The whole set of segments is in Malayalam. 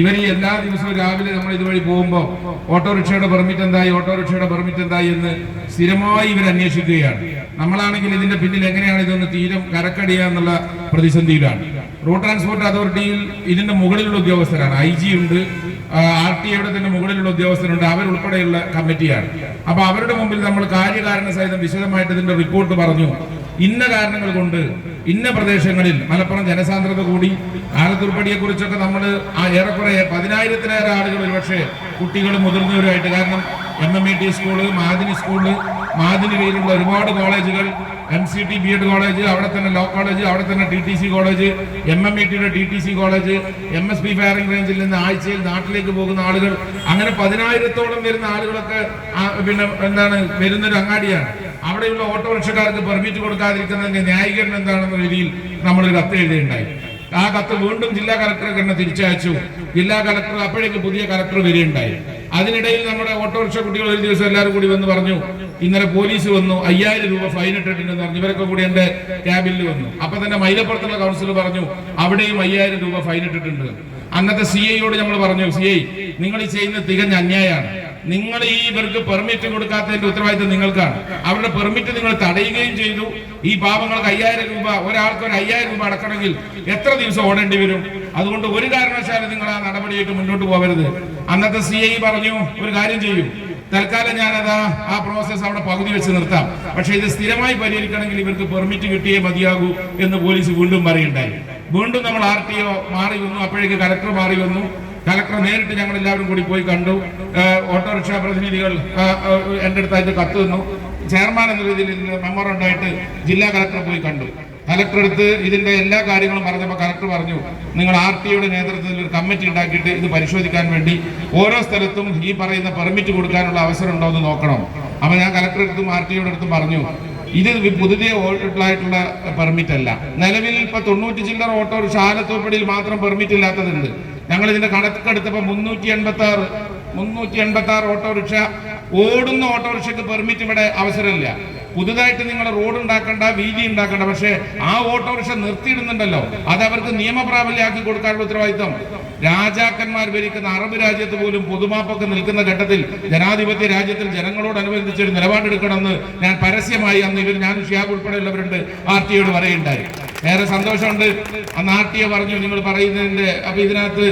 ഇവർ എല്ലാ ദിവസവും രാവിലെ നമ്മൾ ഇതുവഴി പോകുമ്പോൾ ഓട്ടോറിക്ഷയുടെ പെർമിറ്റ് എന്തായി എന്ന് സ്ഥിരമായി ഇവർ അന്വേഷിക്കുകയാണ്. നമ്മളാണെങ്കിൽ ഇതിന്റെ പിന്നിൽ എങ്ങനെയാണ് ഇതൊന്ന് തീരം കരക്കടിയുക എന്നുള്ള പ്രതിസന്ധിയിലാണ്. റോഡ് ട്രാൻസ്പോർട്ട് അതോറിറ്റിയിൽ ഇതിന്റെ മുകളിലുള്ള ഉദ്യോഗസ്ഥരാണ്, IG ഉണ്ട്, RTA തന്നെ മുകളിലുള്ള ഉദ്യോഗസ്ഥരുണ്ട്, അവരുൾപ്പെടെയുള്ള കമ്മിറ്റിയാണ്. അപ്പൊ അവരുടെ മുമ്പിൽ നമ്മൾ കാര്യകാരണ സഹിതം വിശദമായിട്ട് ഇതിന്റെ റിപ്പോർട്ട് പറഞ്ഞു. ഇന്ന കാരണങ്ങൾ കൊണ്ട് ഇന്ന പ്രദേശങ്ങളിൽ മലപ്പുറം ജനസാന്ദ്രത കൂടി, ആലത്തൂർപ്പടിയെ കുറിച്ചൊക്കെ നമ്മൾ ഏറെക്കുറെ 10,000-ലേറെ ആളുകൾ ഒരുപക്ഷെ കുട്ടികളും മുതിർന്നവരുമായിട്ട്, കാരണം MMET സ്കൂള്, മാദിനി കീഴിലുള്ള ഒരുപാട് കോളേജുകൾ, MCT BEd കോളേജ്, അവിടെ തന്നെ ലോ കോളേജ്, അവിടെ തന്നെ TTC കോളേജ്, MMETയുടെ TTC കോളേജ്, MSP ഫയറിംഗ് റേഞ്ചിൽ നിന്ന് ആഴ്ചയിൽ നാട്ടിലേക്ക് പോകുന്ന ആളുകൾ, അങ്ങനെ 10,000-ഓളം വരുന്ന ആളുകളൊക്കെ വരുന്നൊരു അങ്ങാടിയാണ്. അവിടെയുള്ള ഓട്ടോറിക്ഷക്കാർക്ക് പെർമിറ്റ് കൊടുക്കാതിരിക്കുന്നതിന്റെ ന്യായീകരണം എന്താണെന്ന രീതിയിൽ നമ്മളൊരു കത്ത് എഴുതുകയുണ്ടായി. ആ കത്ത് വീണ്ടും ജില്ലാ കളക്ടർക്ക് തന്നെ തിരിച്ചയച്ചു. ജില്ലാ കളക്ടർ അപ്പോഴേക്ക് പുതിയ കളക്ടർ വരികയുണ്ടായി. അതിനിടയിൽ നമ്മുടെ ഓട്ടോറിക്ഷ കുട്ടികൾ ഒരു ദിവസം എല്ലാവരും കൂടി വന്ന് പറഞ്ഞു, ഇന്നലെ പോലീസ് വന്നു, 5,000 രൂപ ഫൈൻ ഇട്ടിട്ടുണ്ടെന്ന് പറഞ്ഞു. ഇവരൊക്കെ കൂടി എന്റെ ക്യാബിനിൽ വന്നു. അപ്പൊ തന്നെ മൈലപ്പുറത്തുള്ള കൗൺസിൽ പറഞ്ഞു അവിടെയും 5,000 രൂപ ഫൈൻ ഇട്ടിട്ടുണ്ട്. അന്നത്തെ CIയോട് നമ്മൾ പറഞ്ഞു, CI നിങ്ങൾ ഈ ചെയ്യുന്നത് തികഞ്ഞ അന്യായമാണ്. നിങ്ങൾ ഈ ഇവർക്ക് പെർമിറ്റ് കൊടുക്കാത്തതിന്റെ ഉത്തരവാദിത്വം നിങ്ങൾക്കാണ്. അവരുടെ പെർമിറ്റ് നിങ്ങൾ തടയുകയും ചെയ്തു. ഈ പാവങ്ങൾക്ക് 5,000 രൂപ, ഒരാൾക്ക് ഒരു 5,000 രൂപ അടക്കണമെങ്കിൽ എത്ര ദിവസം ഓടേണ്ടി വരും? അതുകൊണ്ട് ഒരു കാരണവശാലും നിങ്ങൾ ആ നടപടിയായിട്ട് മുന്നോട്ട് പോകരുത്. അന്നത്തെ CI പറഞ്ഞു, ഒരു കാര്യം ചെയ്യൂ, തൽക്കാലം ഞാനതാ ആ പ്രോസസ് അവിടെ പകുതി വെച്ച് നിർത്താം, പക്ഷെ ഇത് സ്ഥിരമായി പരിഹരിക്കണമെങ്കിൽ ഇവർക്ക് പെർമിറ്റ് കിട്ടിയേ മതിയാകൂ എന്ന് പോലീസ് വീണ്ടും പറയുണ്ടായി. വീണ്ടും നമ്മൾ RTO മാറി വന്നു. അപ്പോഴേക്ക് കലക്ടർ മാറി വന്നു. കലക്ടർ നേരിട്ട് ഞങ്ങൾ എല്ലാവരും കൂടി പോയി കണ്ടു. ഓട്ടോറിക്ഷ പ്രതിനിധികൾ എൻ്റെ അടുത്തായിട്ട് കത്ത് തന്നു. ചെയർമാൻ എന്ന രീതിയിൽ ഇതിന്റെ മെമ്മോറണ്ടായിട്ട് ജില്ലാ കലക്ടർ പോയി കണ്ടു. കലക്ടർ അടുത്ത് ഇതിന്റെ എല്ലാ കാര്യങ്ങളും പറഞ്ഞപ്പോൾ കലക്ടർ പറഞ്ഞു, നിങ്ങൾ RTOയുടെ നേതൃത്വത്തിൽ ഒരു കമ്മിറ്റി ഉണ്ടാക്കിയിട്ട് ഇത് പരിശോധിക്കാൻ വേണ്ടി ഓരോ സ്ഥലത്തും ഈ പറയുന്ന പെർമിറ്റ് കൊടുക്കാനുള്ള അവസരം ഉണ്ടോ എന്ന് നോക്കണം. അപ്പൊ ഞാൻ കലക്ടറുടെ അടുത്തും RTOയുടെ അടുത്തും പറഞ്ഞു, ഇത് പുതിയ ആയിട്ടുള്ള പെർമിറ്റ് അല്ല. നിലവിൽ ഇപ്പൊ 90 ചില്ലറ ഓട്ടോറിക്ഷ ആലത്തൂർപ്പടിയിൽ മാത്രം പെർമിറ്റ് ഇല്ലാത്തതുണ്ട്. ഞങ്ങൾ ഇതിന്റെ കണക്കെടുത്തപ്പോൾ 386 ഓട്ടോറിക്ഷ ഓടുന്ന ഓട്ടോറിക്ഷയ്ക്ക് പെർമിറ്റ് ഇവിടെ അവസരമില്ല. പുതുതായിട്ട് നിങ്ങൾ റോഡ് ഉണ്ടാക്കണ്ട, വീതി ഉണ്ടാക്കണ്ട, പക്ഷേ ആ ഓട്ടോറിക്ഷ നിർത്തിയിടുന്നുണ്ടല്ലോ, അത് അവർക്ക് നിയമപ്രാബല്യമാക്കി കൊടുക്കാനുള്ള ഉത്തരവാദിത്വം രാജാക്കന്മാർ ഭരിക്കുന്ന അറബ് രാജ്യത്ത് പോലും പൊതുമാപ്പൊക്കെ നിൽക്കുന്ന ഘട്ടത്തിൽ ജനാധിപത്യ രാജ്യത്തിൽ ജനങ്ങളോടനുബന്ധിച്ച് ഒരു നിലപാടെടുക്കണമെന്ന് ഞാൻ പരസ്യമായി അന്ന് ഞാനും ഷിയാബ് ഉൾപ്പെടെയുള്ളവരുണ്ട് RTOയോട് പറയുണ്ടായി. ഏറെ സന്തോഷമുണ്ട്. അന്ന് RTO പറഞ്ഞു, നിങ്ങൾ പറയുന്നതിന്റെ അപ്പൊ ഇതിനകത്ത്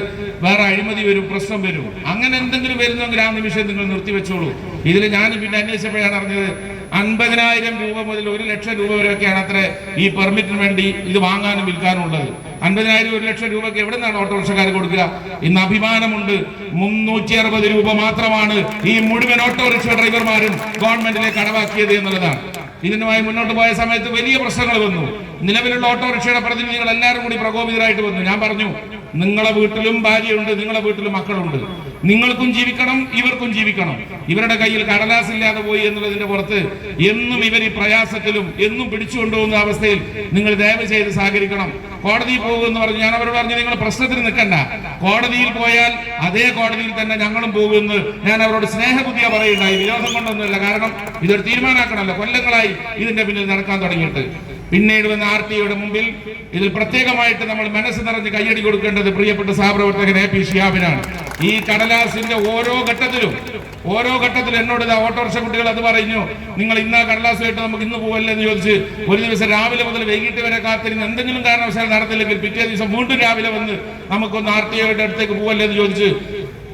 വേറെ അഴിമതി വരും, പ്രശ്നം വരും, അങ്ങനെ എന്തെങ്കിലും വരുന്നെങ്കിൽ ആ നിമിഷം നിങ്ങൾ നിർത്തിവെച്ചോളൂ. ഇതിൽ ഞാൻ പിന്നെ അന്വേഷിച്ചപ്പോഴാണ് അറിഞ്ഞത് 50,000 രൂപ മുതൽ 1,00,000 രൂപ വരെയൊക്കെയാണ് അത്ര ഈ പെർമിറ്റിന് വേണ്ടി ഇത് വാങ്ങാനും വിൽക്കാനും ഉള്ളത്. 50,000 1,00,000 രൂപയ്ക്ക് എവിടെ നിന്നാണ് ഓട്ടോറിക്ഷക്കാർ കൊടുക്കുക? ഇന്ന് അഭിമാനമുണ്ട്, 360 രൂപ മാത്രമാണ് ഈ മുഴുവൻ ഓട്ടോറിക്ഷ ഡ്രൈവർമാരും ഗവൺമെന്റിലേക്ക് അടവാക്കിയത് എന്നുള്ളതാണ്. ഇതിനുമായി മുന്നോട്ട് പോയ സമയത്ത് വലിയ പ്രശ്നങ്ങൾ വന്നു. നിലവിലുള്ള ഓട്ടോറിക്ഷയുടെ പ്രതിനിധികൾ എല്ലാവരും കൂടി പ്രകോപിതരായിട്ട് വന്നു. ഞാൻ പറഞ്ഞു, നിങ്ങളെ വീട്ടിലും ഭാര്യയുണ്ട്, നിങ്ങളെ വീട്ടിലും മക്കളുണ്ട്, നിങ്ങൾക്കും ജീവിക്കണം, ഇവർക്കും ജീവിക്കണം. ഇവരുടെ കയ്യിൽ കടലാസില്ലാതെ പോയി എന്നുള്ളതിന്റെ പുറത്ത് എന്നും ഇവർ ഈ പ്രയാസത്തിലും എന്നും പിടിച്ചുകൊണ്ടുപോകുന്ന അവസ്ഥയിൽ നിങ്ങൾ ദയവ് ചെയ്ത് സഹകരിക്കണം. കോടതിയിൽ പോകുമെന്ന് പറഞ്ഞു. ഞാൻ അവരോട് പറഞ്ഞു, നിങ്ങൾ പ്രശ്നത്തിന് നിൽക്കണ്ട, കോടതിയിൽ പോയാൽ അതേ കോടതിയിൽ തന്നെ ഞങ്ങളും പോകുമെന്ന് ഞാൻ അവരോട് സ്നേഹബുദ്ധിയ പറയുണ്ടായി. വിരോധം കൊണ്ടൊന്നുമില്ല, കാരണം ഇതൊരു തീരുമാനമാക്കണമല്ലോ. കൊല്ലങ്ങളായി ഇതിന്റെ പിന്നിൽ നടക്കാൻ തുടങ്ങിയിട്ട്. പിന്നീട് വന്ന RTOയുടെ മുമ്പിൽ ഇതിൽ പ്രത്യേകമായിട്ട് നമ്മൾ മനസ്സ് നിറഞ്ഞ് കയ്യടി കൊടുക്കേണ്ടത് പ്രിയപ്പെട്ട സഹപ്രവർത്തകൻ AP ഷിയാബിനാണ്. ഈ കടലാസിന്റെ ഓരോ ഘട്ടത്തിലും എന്നോട് ഓട്ടോറിക്ഷ കുട്ടികൾ അത് പറഞ്ഞു, നിങ്ങൾ ഇന്ന കടലാസുമായിട്ട് നമുക്ക് ഇന്ന് പോവല്ലേ എന്ന് ചോദിച്ച് ഒരു ദിവസം രാവിലെ മുതൽ വൈകിട്ട് വരെ കാത്തിരുന്ന് എന്തെങ്കിലും കാരണവശാൽ നടത്തില്ലെങ്കിൽ പിറ്റേ ദിവസം വീണ്ടും രാവിലെ വന്ന് നമുക്കൊന്ന് RTOയുടെ അടുത്തേക്ക് പോവല്ലേ എന്ന് ചോദിച്ച്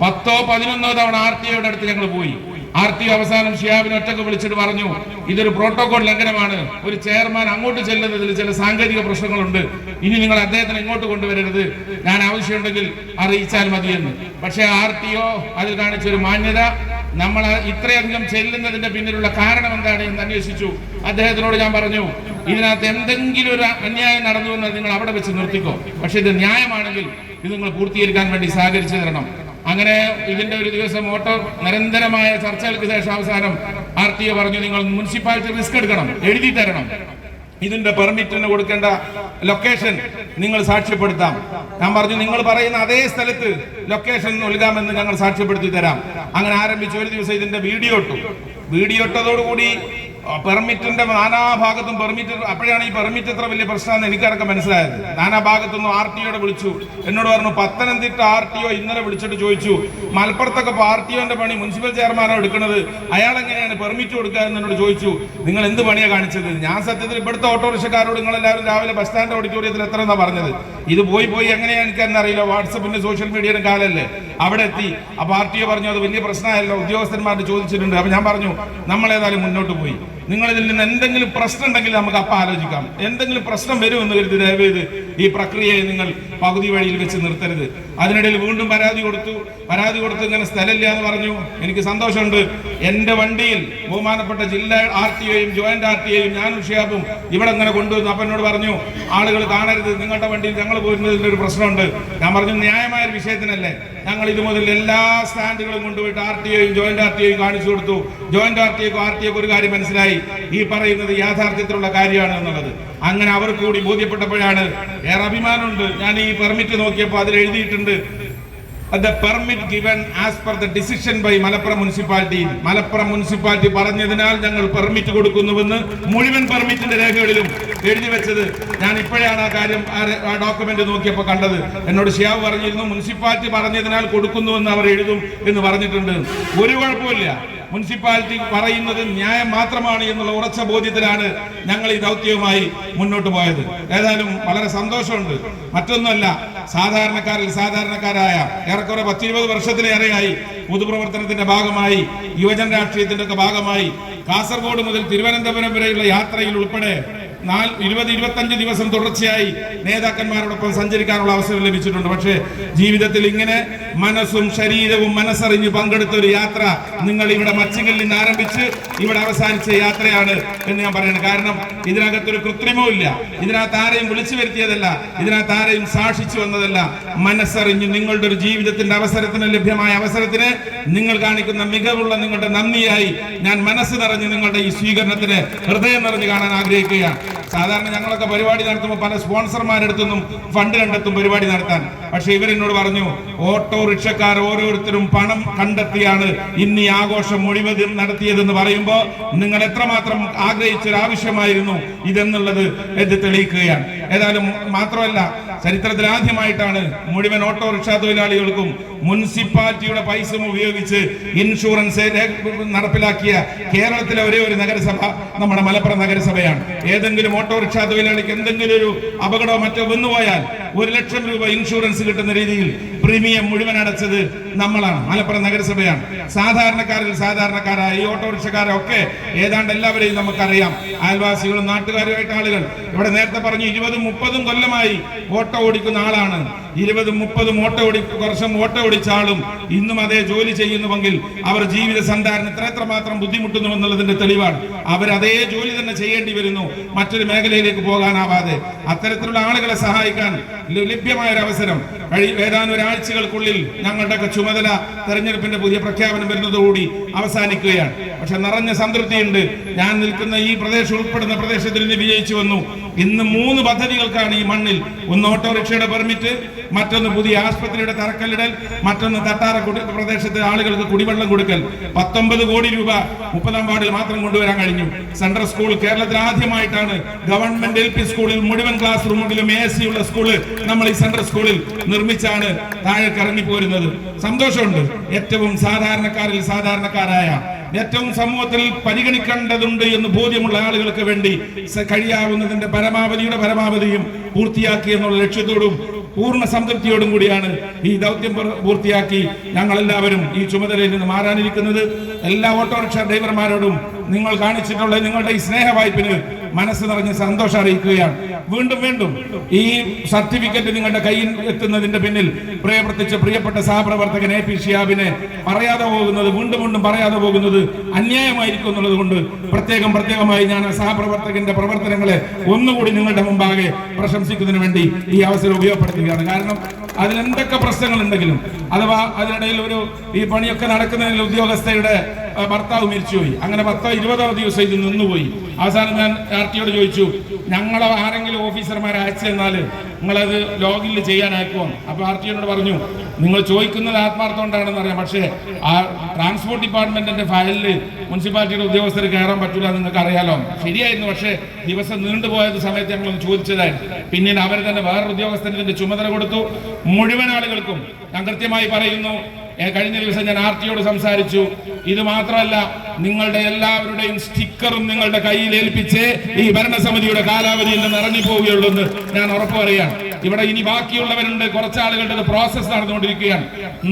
10-11 തവണ RTOയുടെ അടുത്ത് ഞങ്ങൾ പോയി. RTO അവസാനം ഷിയാബിനെ ഒറ്റക്ക് വിളിച്ചിട്ട് പറഞ്ഞു, ഇതൊരു പ്രോട്ടോകോൾ ലംഘനമാണ്, ഒരു ചെയർമാൻ അങ്ങോട്ട് ചെല്ലുന്നതിൽ ചില സാങ്കേതിക പ്രശ്നങ്ങളുണ്ട്, ഇനി നിങ്ങൾ അദ്ദേഹത്തിന് ഇങ്ങോട്ട് കൊണ്ടുവരരുത്, ഞാൻ ആവശ്യമുണ്ടെങ്കിൽ അറിയിച്ചാൽ മതിയെന്ന്. പക്ഷേ RTO അതിൽ കാണിച്ചൊരു മാന്യത, നമ്മൾ ഇത്രയധികം ചെല്ലുന്നതിന്റെ പിന്നിലുള്ള കാരണം എന്താണ് എന്ന് അന്വേഷിച്ചു. അദ്ദേഹത്തിനോട് ഞാൻ പറഞ്ഞു, ഇതിനകത്ത് എന്തെങ്കിലും ഒരു അന്യായം നടന്നു എന്ന് നിങ്ങൾ അവിടെ വെച്ച് നിർത്തിക്കോ, പക്ഷെ ഇത് ന്യായമാണെങ്കിൽ ഇത് നിങ്ങൾ പൂർത്തീകരിക്കാൻ വേണ്ടി സഹകരിച്ചു തരണം. അങ്ങനെ ഇതിന്റെ ഒരു ദിവസം നിരന്തരമായ ചർച്ചകൾക്ക് ശേഷം അവസാനം RTO പറഞ്ഞു, നിങ്ങൾ മുനിസിപ്പാലിറ്റി റിസ്ക് എടുക്കണം, എഴുതി തരണം, ഇതിന്റെ പെർമിറ്റിന് കൊടുക്കേണ്ട ലൊക്കേഷൻ നിങ്ങൾ സാക്ഷ്യപ്പെടുത്താം. ഞാൻ പറഞ്ഞു, നിങ്ങൾ പറയുന്ന അതേ സ്ഥലത്ത് ലൊക്കേഷൻ നൽകാമെന്ന് ഞങ്ങൾ സാക്ഷ്യപ്പെടുത്തി തരാം. അങ്ങനെ ആരംഭിച്ച് ഒരു ദിവസം ഇതിന്റെ വീഡിയോ ഇട്ടതോടുകൂടി പെർമിറ്റിന്റെ നാനാഭാഗത്തും പെർമിറ്റ്. അപ്പോഴാണ് ഈ പെർമിറ്റ് എത്ര വലിയ പ്രശ്നമാണെന്ന് എനിക്കടക്കം മനസ്സിലായത്. നാനാഭാഗത്തുനിന്നും RTOയുടെ വിളിച്ചു, എന്നോട് പറഞ്ഞു പത്തനംതിട്ട RTO ഇന്നലെ വിളിച്ചിട്ട് ചോദിച്ചു, മലപ്പുറത്തൊക്കെ RTOന്റെ പണി മുനിസിപ്പൽ ചെയർമാനോ എടുക്കുന്നത്, അയാൾ എങ്ങനെയാണ് പെർമിറ്റ് കൊടുക്കുക എന്നോട് ചോദിച്ചു. നിങ്ങൾ എന്ത് പണിയാണ് കാണിച്ചത്? ഞാൻ സത്യത്തിൽ ഇവിടുത്തെ ഓട്ടോറിക്ഷക്കാരോട് നിങ്ങളെല്ലാവരും രാവിലെ ബസ് സ്റ്റാൻഡ് ഓഡിറ്റോറിയത്തിൽ എത്ര എന്നാ പറഞ്ഞത്? ഇത് പോയി എങ്ങനെയാണ് എനിക്കെന്നറിയില്ല. വാട്സപ്പിന്റെ സോഷ്യൽ മീഡിയയുടെ കാലല്ലേ. അവിടെ എത്തി. അപ്പൊ RTO പറഞ്ഞു അത് വലിയ പ്രശ്നമായല്ലോ, ഉദ്യോഗസ്ഥന്മാർ ചോദിച്ചിട്ടുണ്ട്. അപ്പൊ ഞാൻ പറഞ്ഞു നമ്മളേതായാലും മുന്നോട്ട് പോയി. നിങ്ങളിതിൽ നിന്ന് എന്തെങ്കിലും പ്രശ്നം ഉണ്ടെങ്കിൽ നമുക്ക് അപ്പം ആലോചിക്കാം. എന്തെങ്കിലും പ്രശ്നം വരുമെന്ന് കരുതി ദയവേത് ഈ പ്രക്രിയയെ നിങ്ങൾ പകുതി വഴിയിൽ വെച്ച് നിർത്തരുത്. അതിനിടയിൽ വീണ്ടും പരാതി കൊടുത്ത് ഇങ്ങനെ സ്ഥലമില്ല എന്ന് പറഞ്ഞു. എനിക്ക് സന്തോഷമുണ്ട്. എൻ്റെ വണ്ടിയിൽ ബഹുമാനപ്പെട്ട ജില്ലാ RTOയും ജോയിന്റ് RTOയും ഞാനും ഷിയാബും ഇവിടെ ഇങ്ങനെ കൊണ്ടുവന്നു. അപ്പം എന്നോട് പറഞ്ഞു ആളുകൾ കാണരുത്, നിങ്ങളുടെ വണ്ടിയിൽ ഞങ്ങൾ പോരുന്നതിൻ്റെ ഒരു പ്രശ്നമുണ്ട്. ഞാൻ പറഞ്ഞു ന്യായമായ ഒരു വിഷയത്തിനല്ലേ. ഞങ്ങൾ ഇത് മുതൽ എല്ലാ സ്റ്റാൻഡുകളും കൊണ്ടുപോയിട്ട് RTOയും ജോയിന്റ് RTOയും കാണിച്ചു കൊടുത്തു. ജോയിന്റ് RTOക്ക് ഒരു കാര്യം മനസ്സിലായി, ഈ പറയുന്നത് യാഥാർത്ഥ്യത്തിലുള്ള കാര്യമാണ് എന്നുള്ളത്. അങ്ങനെ അവർക്ക് കൂടി ബോധ്യപ്പെട്ടപ്പോഴാണ് ഏറെ അഭിമാനമുണ്ട്. ഞാൻ ഈ പെർമിറ്റ് നോക്കിയപ്പോൾ അതിൽ എഴുതിയിട്ടുണ്ട് the permit given as per the decision by Malappuram municipality പറഞ്ഞതിനാൽ ഞങ്ങൾ പെർമിറ്റ് കൊടുക്കുന്നുവെന്ന് മുഴുവൻ പെർമിറ്റിന്റെ രേഖകളിലും എഴുതി വെച്ചത് ഞാൻ ഇപ്പോഴാണ് ആ കാര്യം ആ ഡോക്യുമെന്റ് നോക്കിയപ്പോൾ കണ്ടത്. എന്നോട് ഷിയാബ് പറഞ്ഞിരുന്നു മുനിസിപ്പാലിറ്റി പറഞ്ഞതിനാൽ കൊടുക്കുന്നുവെന്ന് അവർ എഴുതും എന്ന് പറഞ്ഞിട്ടുണ്ട്. ഒരു കുഴപ്പമില്ല, മുനിസിപ്പാലിറ്റി പറയുന്നത് ന്യായം മാത്രമാണ് എന്നുള്ള ഉറച്ച ബോധ്യത്തിലാണ് ഞങ്ങൾ ഈ ദൗത്യവുമായി മുന്നോട്ട് പോയത്. ഏതായാലും വളരെ സന്തോഷമുണ്ട്. മറ്റൊന്നുമല്ല, സാധാരണക്കാരായ ഏറെക്കുറെ 10-20 വർഷത്തിലേറെയായി പൊതുപ്രവർത്തനത്തിന്റെ ഭാഗമായി യുവജന രാഷ്ട്രീയത്തിന്റെ ഒക്കെ ഭാഗമായി കാസർഗോഡ് മുതൽ തിരുവനന്തപുരം വരെയുള്ള യാത്രയിൽ ഉൾപ്പെടെ 20-25 ദിവസം തുടർച്ചയായി നേതാക്കന്മാരോടൊപ്പം സഞ്ചരിക്കാനുള്ള അവസരം ലഭിച്ചിട്ടുണ്ട്. പക്ഷേ ജീവിതത്തിൽ ഇങ്ങനെ മനസ്സും ശരീരവും മനസ്സറിഞ്ഞ് പങ്കെടുത്ത ഒരു യാത്ര നിങ്ങൾ ഇവിടെ മച്ചിങ്ങിൽ നിന്ന് ആരംഭിച്ച് ഇവിടെ അവസാനിച്ച യാത്രയാണ് എന്ന് ഞാൻ പറയുന്നത്. കാരണം ഇതിനകത്തൊരു കൃത്രിമവും ഇല്ല, ഇതിനകത്ത് ആരെയും വിളിച്ചു വരുത്തിയതല്ല, ഇതിനകത്ത് ആരെയും സാക്ഷിച്ചു വന്നതല്ല. മനസ്സറിഞ്ഞ് നിങ്ങളുടെ ഒരു ജീവിതത്തിന്റെ അവസരത്തിന് ലഭ്യമായ അവസരത്തിന് നിങ്ങൾ കാണിക്കുന്ന മികവുള്ള നിങ്ങളുടെ നന്ദിയായി ഞാൻ മനസ്സ് നിറഞ്ഞ് നിങ്ങളുടെ ഈ സ്വീകരണത്തിന് ഹൃദയം നിറഞ്ഞ് കാണാൻ ആഗ്രഹിക്കുകയാണ്. സാധാരണ ഞങ്ങളൊക്കെ പരിപാടി നടത്തുമ്പോൾ പല സ്പോൺസർമാരെടുത്തൊന്നും ഫണ്ട് കണ്ടെത്തും പരിപാടി നടത്താൻ. പക്ഷെ ഇവരെന്നോട് പറഞ്ഞു ഓട്ടോറിക്ഷക്കാർ ഓരോരുത്തരും പണം കണ്ടെത്തിയാണ് ഇന്ന് ഈ ആഘോഷം മുഴുവൻ നടത്തിയതെന്ന് പറയുമ്പോൾ നിങ്ങൾ എത്രമാത്രം ആഗ്രഹിച്ചൊരു ആവശ്യമായിരുന്നു ഇതെന്നുള്ളത് ഇത് തെളിയിക്കുകയാണ്. ഏതായാലും മാത്രമല്ല, ചരിത്രത്തിൽ ആദ്യമായിട്ടാണ് മുഴുവൻ ഓട്ടോറിക്ഷ തൊഴിലാളികൾക്കും മുനിസിപ്പാലിറ്റിയുടെ പൈസ ഉപയോഗിച്ച് ഇൻഷുറൻസ് നടപ്പിലാക്കിയ കേരളത്തിലെ ഒരേ ഒരു നഗരസഭ നമ്മുടെ മലപ്പുറം നഗരസഭയാണ്. ഏതെങ്കിലും ഓട്ടോറിക്ഷ തൊഴിലാളിക്ക് എന്തെങ്കിലും ഒരു അപകടമോ മറ്റോ വന്നുപോയാൽ 1 ലക്ഷം രൂപ ഇൻഷുറൻസ് കിട്ടുന്ന രീതിയിൽ പ്രീമിയം മുഴുവൻ അടച്ചത് നമ്മളാണ്, മലപ്പുറം നഗരസഭയാണ്. സാധാരണക്കാരായ ഈ ഓട്ടോറിക്ഷക്കാരെ ഒക്കെ ഏതാണ്ട് എല്ലാവരെയും നമുക്കറിയാം. അയൽവാസികളും നാട്ടുകാരുമായിട്ട് ആളുകൾ ഇവിടെ നേരത്തെ പറഞ്ഞു 20-30 കൊല്ലമായി ഓട്ടോ ഓടിക്കുന്ന ആളാണ്. 20-30 വർഷം ഓട്ടോ ഓടിച്ച ആളും ഇന്നും അതേ ജോലി ചെയ്യുന്നുവെങ്കിൽ അവർ ജീവിത സന്ധാരണത്തിന് എത്രമാത്രം ബുദ്ധിമുട്ടുന്നു എന്നുള്ളതിന്റെ തെളിവാണ്. അവരതേ ജോലി തന്നെ ചെയ്യേണ്ടി വരുന്നു, മറ്റൊരു മേഖലയിലേക്ക് പോകാനാവാതെ. അത്തരത്തിലുള്ള ആളുകളെ സഹായിക്കാൻ ലഭ്യമായ ഒരു അവസരം ഏതാനും ഒരാഴ്ചകൾക്കുള്ളിൽ ഞങ്ങളുടെയൊക്കെ ചുമതല തെരഞ്ഞെടുപ്പിന്റെ പുതിയ പ്രഖ്യാപനം വരുന്നതോടുകൂടി അവസാനിക്കുകയാണ്. പക്ഷെ നിറഞ്ഞ സംതൃപ്തിയുണ്ട്. ഞാൻ നിൽക്കുന്ന ഈ പ്രദേശം ഉൾപ്പെടുന്ന പ്രദേശത്തിൽ നിന്ന് വിജയിച്ചു വന്നു. ഇന്ന് 3 പദ്ധതികൾക്കാണ് ഈ മണ്ണിൽ. ഒന്ന് ഓട്ടോറിക്ഷയുടെ പെർമിറ്റ്, മറ്റൊന്ന് പുതിയ ആശുപത്രിയുടെ തറക്കല്ലിടൽ, മറ്റൊന്ന് തട്ടാറ പ്രദേശത്തെ ആളുകൾക്ക് കുടിവെള്ളം കൊടുക്കൽ. 19 കോടി രൂപ 30-ാം വാർഡിൽ മാത്രം കൊണ്ടുവരാൻ കഴിഞ്ഞു. സെൻട്രൽ സ്കൂൾ കേരളത്തിൽ ആദ്യമായിട്ടാണ് ഗവൺമെന്റ് LP സ്കൂളിൽ മുഴുവൻ ക്ലാസ് റൂമുകളിലും AC ഉള്ള സ്കൂള് നമ്മൾ ഈ സെൻട്രൽ സ്കൂളിൽ നിർമ്മിച്ചാണ് താഴേക്ക് ഇറങ്ങിപ്പോരുന്നത്. സന്തോഷമുണ്ട്. ഏറ്റവും സാധാരണക്കാരായ ഏറ്റവും സമൂഹത്തിൽ പരിഗണിക്കേണ്ടതുണ്ട് എന്ന് ബോധ്യമുള്ള ആളുകൾക്ക് വേണ്ടി കഴിയാവുന്നതിന്റെ പരമാവധിയും പൂർത്തിയാക്കി എന്നുള്ള ലക്ഷ്യത്തോടും പൂർണ്ണ സംതൃപ്തിയോടും കൂടിയാണ് ഈ ദൗത്യം പൂർത്തിയാക്കി ഞങ്ങളെല്ലാവരും ഈ ചുമതലയിൽ നിന്ന് മാറാനിരിക്കുന്നത്. എല്ലാ ഓട്ടോറിക്ഷ ഡ്രൈവർമാരോടും നിങ്ങൾ കാണിച്ചിട്ടുള്ള നിങ്ങളുടെ ഈ സ്നേഹ വായ്പിന് മനസ്സ് നിറഞ്ഞ് സന്തോഷം അറിയിക്കുകയാണ്. വീണ്ടും ഈ സർട്ടിഫിക്കറ്റ് നിങ്ങളുടെ കയ്യിൽ എത്തുന്നതിന്റെ പിന്നിൽ പ്രത്യേകിച്ച് പ്രിയപ്പെട്ട സഹപ്രവർത്തകൻ AP ഷിയാബിനെ വീണ്ടും പറയാതെ പോകുന്നത് അന്യായമായിരിക്കും എന്നുള്ളത് കൊണ്ട് പ്രത്യേകമായി ഞാൻ സഹപ്രവർത്തകന്റെ പ്രവർത്തനങ്ങളെ ഒന്നുകൂടി നിങ്ങളുടെ മുമ്പാകെ പ്രശംസിക്കുന്നതിന് വേണ്ടി ഈ അവസരം ഉപയോഗപ്പെടുത്തുകയാണ്. കാരണം അതിലെന്തൊക്കെ പ്രശ്നങ്ങളുണ്ടെങ്കിലും അഥവാ അതിനിടയിൽ ഈ പണിയൊക്കെ നടക്കുന്നതിൽ ഉദ്യോഗസ്ഥയുടെ ഭർത്താവ് മരിച്ചുപോയി. അങ്ങനെ 10-20 ദിവസം ഇത് നിന്നുപോയി. അവസാനം ഞാൻ RTOയോട് ചോദിച്ചു, ഞങ്ങളെ ആരെങ്കിലും ഓഫീസർമാരെ അയച്ചു തന്നാൽ നിങ്ങളത് ലോഗിൽ ചെയ്യാനാക്കുമോ? അപ്പൊ RTOയോട് പറഞ്ഞു, നിങ്ങൾ ചോദിക്കുന്നത് ആത്മാർത്ഥം കൊണ്ടാണെന്ന് അറിയാം, പക്ഷേ ആ ട്രാൻസ്പോർട്ട് ഡിപ്പാർട്ട്മെന്റിന്റെ ഫയലിൽ മുനിസിപ്പാലിറ്റിയുടെ ഉദ്യോഗസ്ഥർ കയറാൻ പറ്റില്ല, നിങ്ങൾക്ക് അറിയാലോ. ശരിയായിരുന്നു, പക്ഷേ ദിവസം നീണ്ടുപോയത് സമയത്ത് ഞങ്ങളൊന്ന് ചോദിച്ചതായിരുന്നു. പിന്നീട് അവർ തന്നെ വേറൊരു ഉദ്യോഗസ്ഥന് ഇതിന്റെ ചുമതല കൊടുത്തു. മുഴുവൻ ആളുകൾക്കും ഞാൻ കൃത്യമായി പറയുന്നു, കഴിഞ്ഞ ദിവസം ഞാൻ ആർടിയോട് സംസാരിച്ചു. ഇത് മാത്രമല്ല, നിങ്ങളുടെ എല്ലാവരുടെയും സ്റ്റിക്കറും നിങ്ങളുടെ കയ്യിൽ ഏൽപ്പിച്ച് ഈ ഭരണസമിതിയുടെ കാലാവധിയിൽ നിന്ന് ഇറങ്ങിപ്പോവുകയുള്ളൂ എന്ന് ഞാൻ ഉറപ്പ് പറയുകയാണ്. ഇവിടെ ഇനി ബാക്കിയുള്ളവരുണ്ട്, കുറച്ചാളുകളുടെ പ്രോസസ് നടന്നുകൊണ്ടിരിക്കുകയാണ്.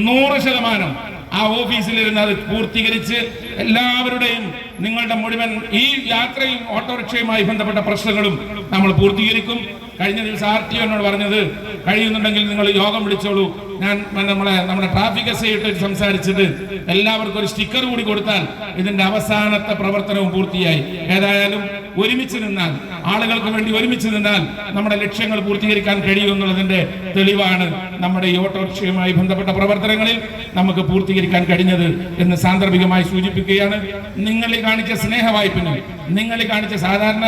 100% ആ ഓഫീസിലിരുന്ന് അത് പൂർത്തീകരിച്ച് എല്ലാവരുടെയും നിങ്ങളുടെ മുഴുവൻ ഈ യാത്രയും ഓട്ടോറിക്ഷയുമായി ബന്ധപ്പെട്ട പ്രശ്നങ്ങളും നമ്മൾ പൂർത്തീകരിക്കും. കഴിഞ്ഞ ദിവസം ആർടിഒ എന്നോട് പറഞ്ഞത്, കഴിയുന്നുണ്ടെങ്കിൽ നിങ്ങൾ യോഗം വിളിച്ചോളൂ. ഞാൻ നമ്മുടെ ട്രാഫിക് എസ് ഐ സംസാരിച്ചത് എല്ലാവർക്കും ഒരു സ്റ്റിക്കർ കൂടി കൊടുത്താൽ ഇതിന്റെ അവസാനത്തെ പ്രവർത്തനവും പൂർത്തിയായി. ഏതായാലും ഒരുമിച്ച് നിന്നാൽ, ആളുകൾക്ക് വേണ്ടി ഒരുമിച്ച് നിന്നാൽ നമ്മുടെ ലക്ഷ്യങ്ങൾ പൂർത്തീകരിക്കാൻ കഴിയുമെന്നുള്ളതിന്റെ തെളിവാണ് നമ്മുടെ ഈ ഓട്ടോറിക്ഷയുമായി ബന്ധപ്പെട്ട പ്രവർത്തനങ്ങളിൽ നമുക്ക് പൂർത്തീകരിക്കാൻ കഴിഞ്ഞത് എന്ന് സാന്ദർഭികമായി സൂചിപ്പിക്കുകയാണ്. നിങ്ങൾ കാണിച്ച സ്നേഹവായ്പിന്, നിങ്ങൾ കാണിച്ച സാധാരണ